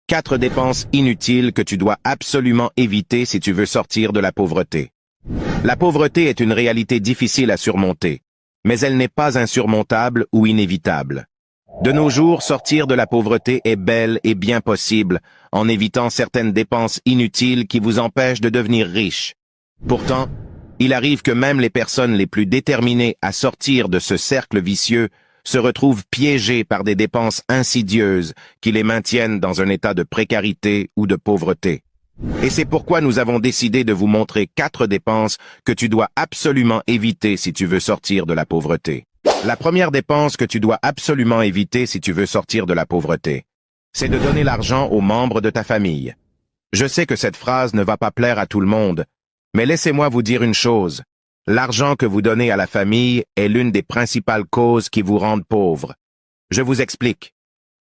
4 dépenses inutiles que tu dois absolument éviter si tu veux sortir de la pauvreté. La pauvreté est une réalité difficile à surmonter, mais elle n'est pas insurmontable ou inévitable. De nos jours, sortir de la pauvreté est bel et bien possible en évitant certaines dépenses inutiles qui vous empêchent de devenir riche. Pourtant, il arrive que même les personnes les plus déterminées à sortir de ce cercle vicieux se retrouvent piégées par des dépenses insidieuses qui les maintiennent dans un état de précarité ou de pauvreté. Et c'est pourquoi nous avons décidé de vous montrer 4 dépenses que tu dois absolument éviter si tu veux sortir de la pauvreté. La première dépense que tu dois absolument éviter si tu veux sortir de la pauvreté, c'est de donner l'argent aux membres de ta famille. Je sais que cette phrase ne va pas plaire à tout le monde, mais laissez-moi vous dire une chose. L'argent que vous donnez à la famille est l'une des principales causes qui vous rendent pauvre. Je vous explique.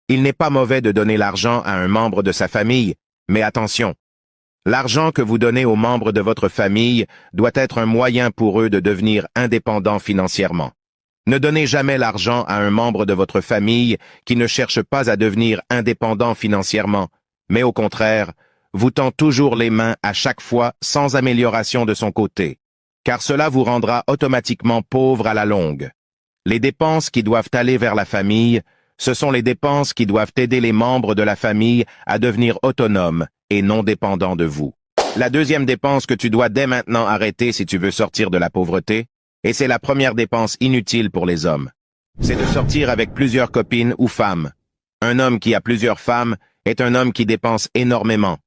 Il n'est pas mauvais de donner l'argent à un membre de sa famille, mais attention. L'argent que vous donnez aux membres de votre famille doit être un moyen pour eux de devenir indépendants financièrement. Ne donnez jamais l'argent à un membre de votre famille qui ne cherche pas à devenir indépendant financièrement, mais au contraire, vous tend toujours les mains à chaque fois sans amélioration de son côté, car cela vous rendra automatiquement pauvre à la longue. Les dépenses qui doivent aller vers la famille, ce sont les dépenses qui doivent aider les membres de la famille à devenir autonomes et non dépendants de vous. La deuxième dépense que tu dois dès maintenant arrêter si tu veux sortir de la pauvreté, et c'est la première dépense inutile pour les hommes, c'est de sortir avec plusieurs copines ou femmes. Un homme qui a plusieurs femmes est un homme qui dépense énormément.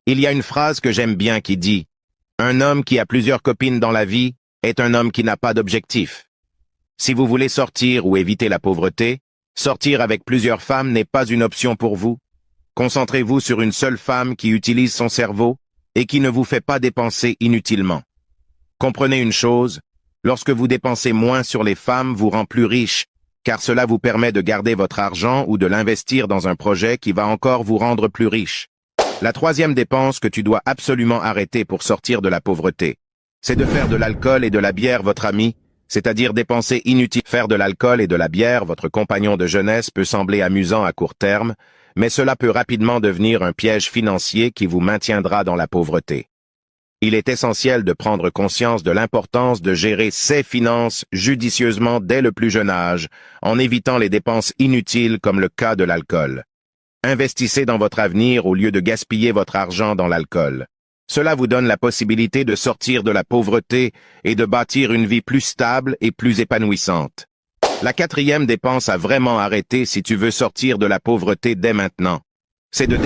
Il y a une phrase que j'aime bien qui dit « Un homme qui a plusieurs copines dans la vie est un homme qui n'a pas d'objectif ». Si vous voulez sortir ou éviter la pauvreté, sortir avec plusieurs femmes n'est pas une option pour vous. Concentrez-vous sur une seule femme qui utilise son cerveau et qui ne vous fait pas dépenser inutilement. Comprenez une chose, lorsque vous dépensez moins sur les femmes vous rend plus riche, car cela vous permet de garder votre argent ou de l'investir dans un projet qui va encore vous rendre plus riche. La troisième dépense que tu dois absolument arrêter pour sortir de la pauvreté, c'est de faire de l'alcool et de la bière votre ami, c'est-à-dire dépenser inutilement. Faire de l'alcool et de la bière votre compagnon de jeunesse peut sembler amusant à court terme, mais cela peut rapidement devenir un piège financier qui vous maintiendra dans la pauvreté. Il est essentiel de prendre conscience de l'importance de gérer ses finances judicieusement dès le plus jeune âge, en évitant les dépenses inutiles comme le cas de l'alcool. Investissez dans votre avenir au lieu de gaspiller votre argent dans l'alcool. Cela vous donne la possibilité de sortir de la pauvreté et de bâtir une vie plus stable et plus épanouissante. La quatrième dépense à vraiment arrêter si tu veux sortir de la pauvreté dès maintenant, c'est de